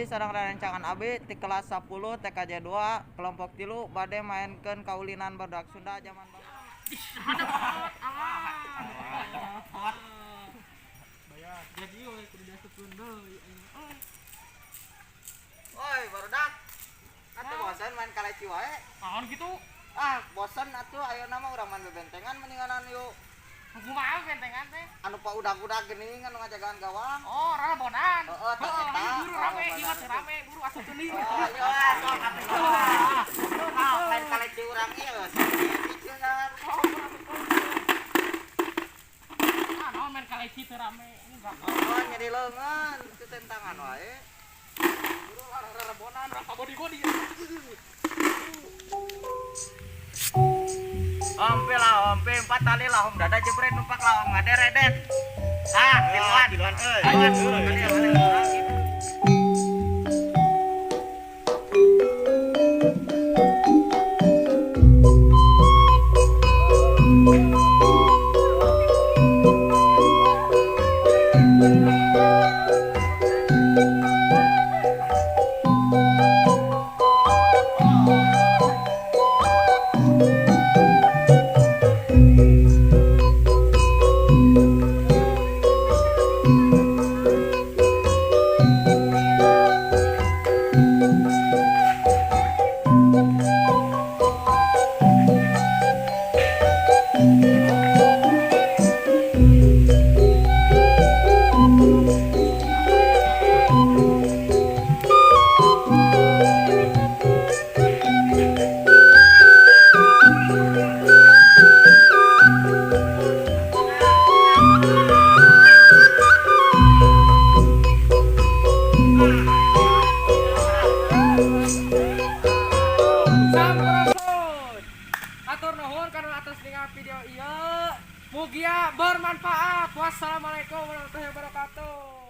sareng rerencangan abi ti kelas 10 TKJ 2 kelompok 3 bade maenkeun kaulinan badak Sunda zaman baheula. Bayar. Jadi we kudu diasukeun deui. Woi barudak. Atuh bosan main kaleci wae. Naon gitu? Bosan atuh ayeuna mah urang main bebentengan mendinganan yuk. Kumaha bentengan teh? Anu paudag-udag geuning anu ngajagaan gawang. Oh, rarabonan. Heeh, tah eta. Buru rame, ieu teh rame, buru asukeun deui. Oh, iya, sok atuh. Main kaleci urang ieu piceungan. Naon main kaleci teh rame. Enggak. Oh, nyeri leungeun, itu tentangan wae. Buru rarabonan, raka bodi-bodi. Ompe lah, ompe 4 tali lah, om dada jebret numpak lah, om ngaderedet. Tiluan euy. Atur nuhun karena atas ningali video ieu. Mugia bermanfaat. Wassalamualaikum warahmatullahi wabarakatuh.